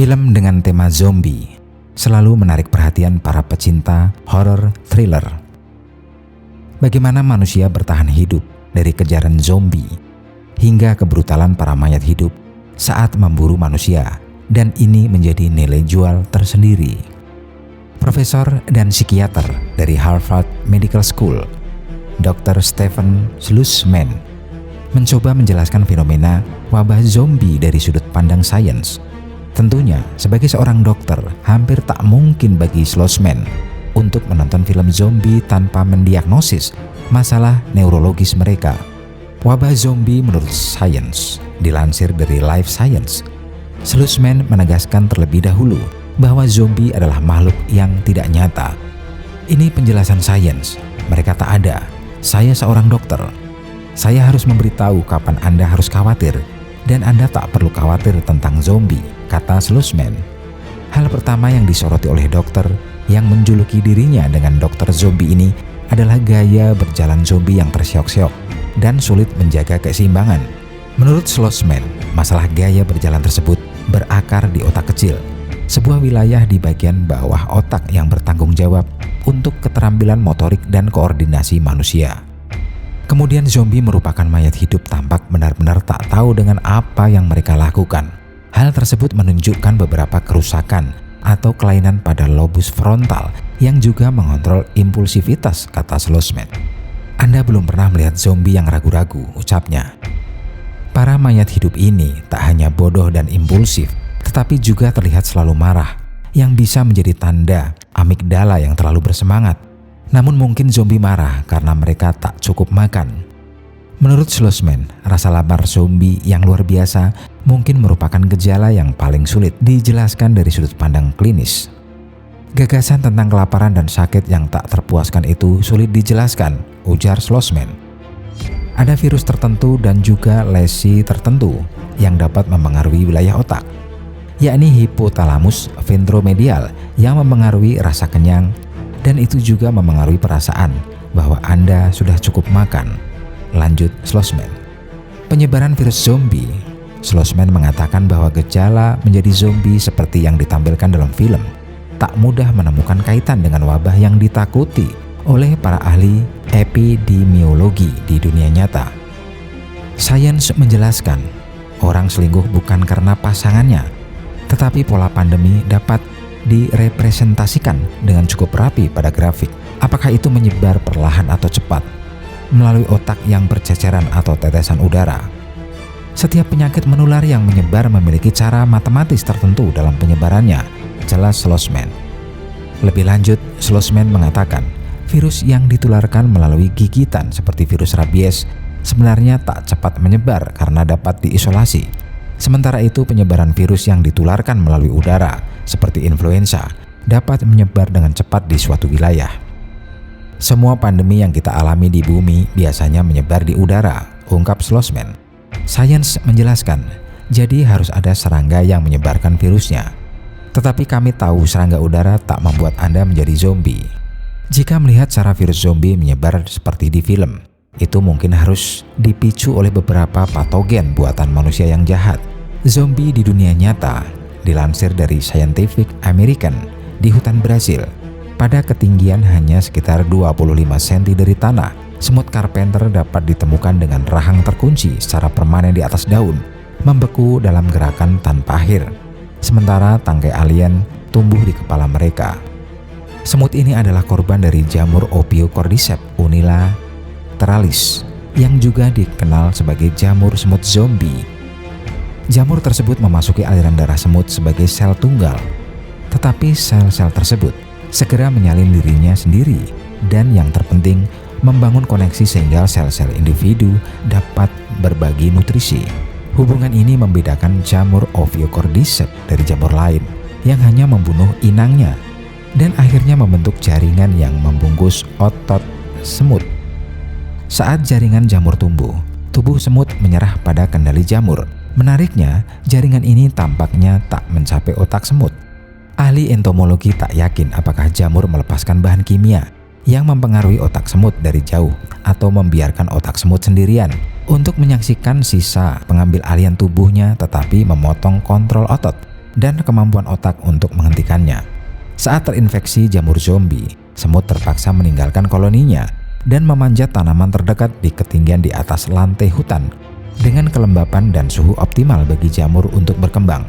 Film dengan tema zombie selalu menarik perhatian para pecinta horror thriller. Bagaimana manusia bertahan hidup dari kejaran zombie hingga kebrutalan para mayat hidup saat memburu manusia, dan ini menjadi nilai jual tersendiri. Profesor dan psikiater dari Harvard Medical School, Dr. Stephen Schlussman, mencoba menjelaskan fenomena wabah zombie dari sudut pandang sains. Tentunya, sebagai seorang dokter, hampir tak mungkin bagi Schlussman untuk menonton film zombie tanpa mendiagnosis masalah neurologis mereka. Wabah zombie menurut sains, dilansir dari Life Science, Schlussman menegaskan terlebih dahulu bahwa zombie adalah makhluk yang tidak nyata. Ini penjelasan sains, mereka tak ada. Saya seorang dokter. Saya harus memberitahu kapan Anda harus khawatir, dan Anda tak perlu khawatir tentang zombie, kata Schlussman. Hal pertama yang disoroti oleh dokter yang menjuluki dirinya dengan dokter zombie ini adalah gaya berjalan zombie yang terseok-seok dan sulit menjaga keseimbangan. Menurut Schlussman, masalah gaya berjalan tersebut berakar di otak kecil, sebuah wilayah di bagian bawah otak yang bertanggung jawab untuk keterampilan motorik dan koordinasi manusia. Kemudian zombie merupakan mayat hidup tampak benar-benar tak tahu dengan apa yang mereka lakukan. Hal tersebut menunjukkan beberapa kerusakan atau kelainan pada lobus frontal yang juga mengontrol impulsivitas, kata Schlussman. Anda belum pernah melihat zombie yang ragu-ragu, ucapnya. Para mayat hidup ini tak hanya bodoh dan impulsif, tetapi juga terlihat selalu marah, yang bisa menjadi tanda amigdala yang terlalu bersemangat. Namun mungkin zombie marah karena mereka tak cukup makan. Menurut Schlussman, rasa lapar zombie yang luar biasa mungkin merupakan gejala yang paling sulit dijelaskan dari sudut pandang klinis. Gagasan tentang kelaparan dan sakit yang tak terpuaskan itu sulit dijelaskan, ujar Schlussman. Ada virus tertentu dan juga lesi tertentu yang dapat mempengaruhi wilayah otak, yakni hipotalamus ventromedial yang mempengaruhi rasa kenyang, dan itu juga mempengaruhi perasaan bahwa Anda sudah cukup makan, lanjut Schlussman. Penyebaran virus zombie, Schlussman mengatakan bahwa gejala menjadi zombie seperti yang ditampilkan dalam film tak mudah menemukan kaitan dengan wabah yang ditakuti oleh para ahli epidemiologi di dunia nyata. Sains menjelaskan, orang selingkuh bukan karena pasangannya, tetapi pola pandemi dapat direpresentasikan dengan cukup rapi pada grafik. Apakah itu menyebar perlahan atau cepat melalui otak yang berceceran atau tetesan udara? Setiap penyakit menular yang menyebar memiliki cara matematis tertentu dalam penyebarannya, jelas Schlussman. Lebih lanjut, Schlussman mengatakan, virus yang ditularkan melalui gigitan seperti virus rabies sebenarnya tak cepat menyebar karena dapat diisolasi. Sementara itu, penyebaran virus yang ditularkan melalui udara seperti influenza dapat menyebar dengan cepat di suatu wilayah. Semua pandemi yang kita alami di bumi biasanya menyebar di udara, ungkap Schlussman. Sains menjelaskan, jadi harus ada serangga yang menyebarkan virusnya. Tetapi kami tahu serangga udara tak membuat Anda menjadi zombie. Jika melihat cara virus zombie menyebar seperti di film, itu mungkin harus dipicu oleh beberapa patogen buatan manusia yang jahat. Zombie di dunia nyata, dilansir dari Scientific American, di hutan Brasil, pada ketinggian hanya sekitar 25 cm dari tanah, semut carpenter dapat ditemukan dengan rahang terkunci secara permanen di atas daun, membeku dalam gerakan tanpa akhir, sementara tangkai alien tumbuh di kepala mereka. Semut ini adalah korban dari jamur Ophiocordyceps unilateralis, yang juga dikenal sebagai jamur semut zombie. Jamur tersebut memasuki aliran darah semut sebagai sel tunggal, tetapi sel-sel tersebut segera menyalin dirinya sendiri, dan yang terpenting, membangun koneksi sehingga sel-sel individu dapat berbagi nutrisi. Hubungan ini membedakan jamur Ophiocordyceps dari jamur lain yang hanya membunuh inangnya, dan akhirnya membentuk jaringan yang membungkus otot semut. Saat jaringan jamur tumbuh, tubuh semut menyerah pada kendali jamur. Menariknya, jaringan ini tampaknya tak mencapai otak semut. Ahli entomologi tak yakin apakah jamur melepaskan bahan kimia yang mempengaruhi otak semut dari jauh atau membiarkan otak semut sendirian untuk menyaksikan sisa pengambil alian tubuhnya tetapi memotong kontrol otot. dan kemampuan otak untuk menghentikannya. Saat terinfeksi jamur zombie, semut terpaksa meninggalkan koloninya dan memanjat tanaman terdekat di ketinggian di atas lantai hutan dengan kelembapan dan suhu optimal bagi jamur untuk berkembang.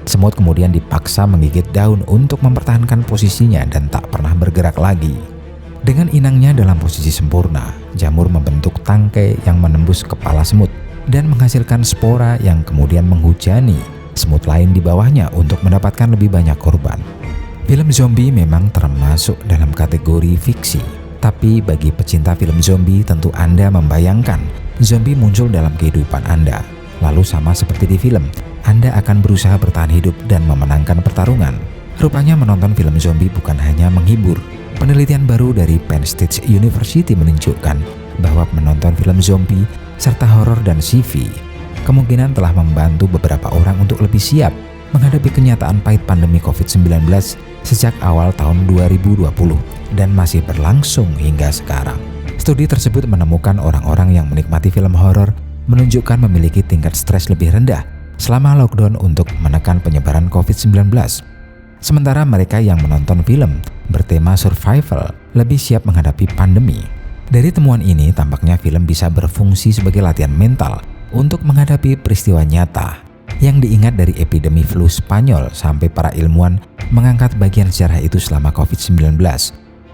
Semut kemudian dipaksa menggigit daun untuk mempertahankan posisinya dan tak pernah bergerak lagi. Dengan inangnya dalam posisi sempurna, jamur membentuk tangkai yang menembus kepala semut dan menghasilkan spora yang kemudian menghujani semut lain di bawahnya untuk mendapatkan lebih banyak korban. Film zombie memang termasuk dalam kategori fiksi, tapi bagi pecinta film zombie tentu Anda membayangkan zombie muncul dalam kehidupan Anda. Lalu sama seperti di film, Anda akan berusaha bertahan hidup dan memenangkan pertarungan. Rupanya menonton film zombie bukan hanya menghibur. Penelitian baru dari Penn State University menunjukkan bahwa menonton film zombie serta horor dan sci-fi kemungkinan telah membantu beberapa orang untuk lebih siap menghadapi kenyataan pahit pandemi COVID-19 sejak awal tahun 2020 dan masih berlangsung hingga sekarang. Studi tersebut menemukan orang-orang yang menikmati film horor menunjukkan memiliki tingkat stres lebih rendah selama lockdown untuk menekan penyebaran COVID-19. Sementara mereka yang menonton film bertema survival lebih siap menghadapi pandemi. Dari temuan ini, tampaknya film bisa berfungsi sebagai latihan mental untuk menghadapi peristiwa nyata yang diingat dari epidemi flu Spanyol sampai para ilmuwan mengangkat bagian sejarah itu selama COVID-19.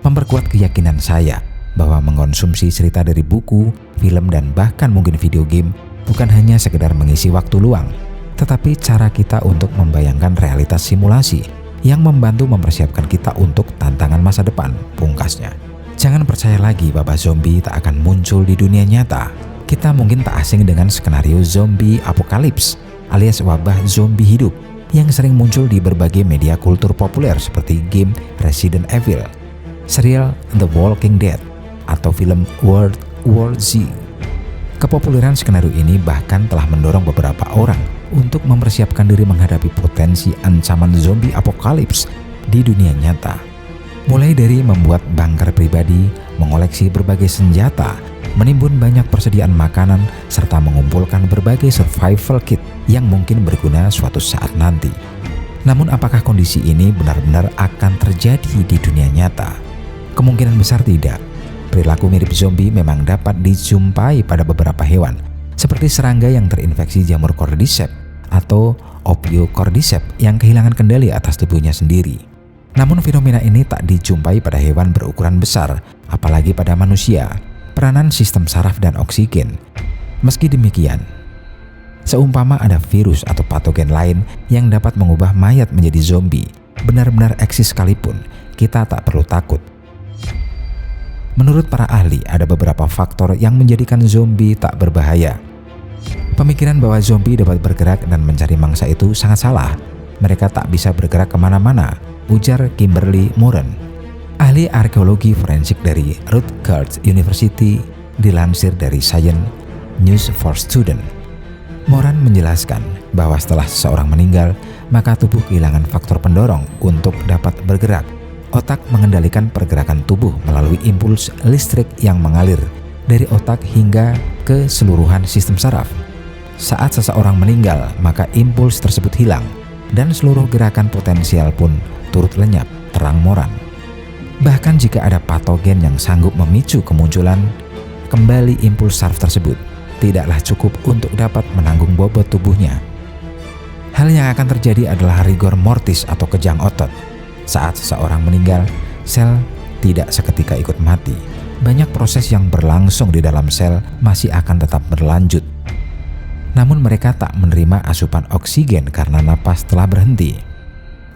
Memperkuat keyakinan saya bahwa mengkonsumsi cerita dari buku, film, dan bahkan mungkin video game bukan hanya sekedar mengisi waktu luang, tetapi cara kita untuk membayangkan realitas simulasi yang membantu mempersiapkan kita untuk tantangan masa depan, pungkasnya. Jangan percaya lagi bahwa zombie tak akan muncul di dunia nyata. Kita mungkin tak asing dengan skenario zombie apokalips alias wabah zombie hidup yang sering muncul di berbagai media kultur populer seperti game Resident Evil, serial The Walking Dead, atau film World War Z. Kepopuleran skenario ini bahkan telah mendorong beberapa orang untuk mempersiapkan diri menghadapi potensi ancaman zombie apokalips di dunia nyata. Mulai dari membuat bunker pribadi, mengoleksi berbagai senjata, menimbun banyak persediaan makanan, serta mengumpulkan berbagai survival kit yang mungkin berguna suatu saat nanti. Namun apakah kondisi ini benar-benar akan terjadi di dunia nyata? Kemungkinan besar tidak. Perilaku mirip zombie memang dapat dijumpai pada beberapa hewan, seperti serangga yang terinfeksi jamur cordyceps atau Ophiocordyceps yang kehilangan kendali atas tubuhnya sendiri. Namun fenomena ini tak dijumpai pada hewan berukuran besar, apalagi pada manusia. Peranan sistem saraf dan oksigen. Meski demikian, seumpama ada virus atau patogen lain yang dapat mengubah mayat menjadi zombie, benar-benar eksis sekalipun, kita tak perlu takut. Menurut para ahli, ada beberapa faktor yang menjadikan zombie tak berbahaya. Pemikiran bahwa zombie dapat bergerak dan mencari mangsa itu sangat salah. Mereka tak bisa bergerak kemana-mana, ujar Kimberly Moran, ahli arkeologi forensik dari Rutgers University, dilansir dari Science News for Students. Moran menjelaskan bahwa setelah seseorang meninggal, maka tubuh kehilangan faktor pendorong untuk dapat bergerak. Otak mengendalikan pergerakan tubuh melalui impuls listrik yang mengalir dari otak hingga ke seluruhan sistem saraf. Saat seseorang meninggal, maka impuls tersebut hilang dan seluruh gerakan potensial pun turut lenyap, terang Moran. Bahkan jika ada patogen yang sanggup memicu kemunculan kembali impuls saraf tersebut, tidaklah cukup untuk dapat menanggung bobot tubuhnya. Hal yang akan terjadi adalah rigor mortis atau kejang otot. Saat seseorang meninggal, sel tidak seketika ikut mati. Banyak proses yang berlangsung di dalam sel masih akan tetap berlanjut. Namun mereka tak menerima asupan oksigen karena napas telah berhenti.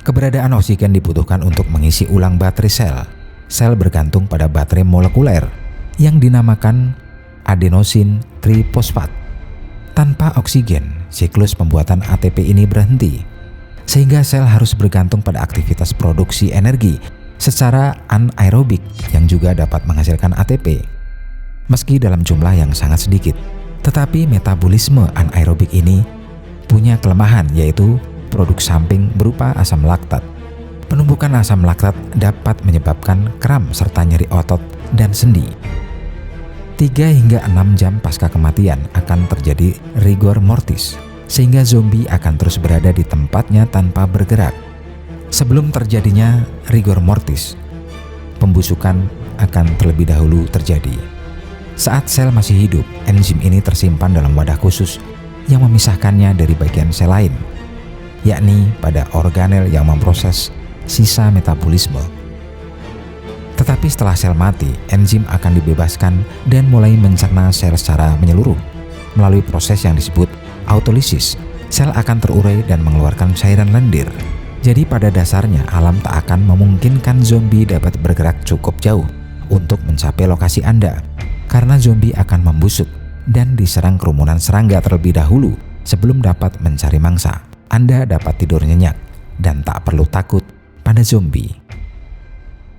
Keberadaan oksigen dibutuhkan untuk mengisi ulang baterai sel. Sel bergantung pada baterai molekuler yang dinamakan adenosin trifosfat. Tanpa oksigen, siklus pembuatan ATP ini berhenti, sehingga sel harus bergantung pada aktivitas produksi energi secara anaerobik yang juga dapat menghasilkan ATP. Meski dalam jumlah yang sangat sedikit, tetapi metabolisme anaerobik ini punya kelemahan, yaitu produk samping berupa asam laktat. Penumpukan asam laktat dapat menyebabkan kram serta nyeri otot dan sendi. 3 hingga 6 jam pasca kematian akan terjadi rigor mortis. sehingga zombie akan terus berada di tempatnya tanpa bergerak. Sebelum terjadinya rigor mortis, pembusukan akan terlebih dahulu terjadi. Saat sel masih hidup, enzim ini tersimpan dalam wadah khusus yang memisahkannya dari bagian sel lain, yakni pada organel yang memproses sisa metabolisme. Tetapi setelah sel mati, enzim akan dibebaskan dan mulai mencerna sel secara menyeluruh. Melalui proses yang disebut autolisis, sel akan terurai dan mengeluarkan cairan lendir. Jadi pada dasarnya alam tak akan memungkinkan zombie dapat bergerak cukup jauh untuk mencapai lokasi Anda, karena zombie akan membusuk dan diserang kerumunan serangga terlebih dahulu sebelum dapat mencari mangsa. Anda dapat tidur nyenyak dan tak perlu takut pada zombie.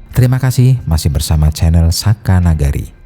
Terima kasih masih bersama channel Saka Nagari.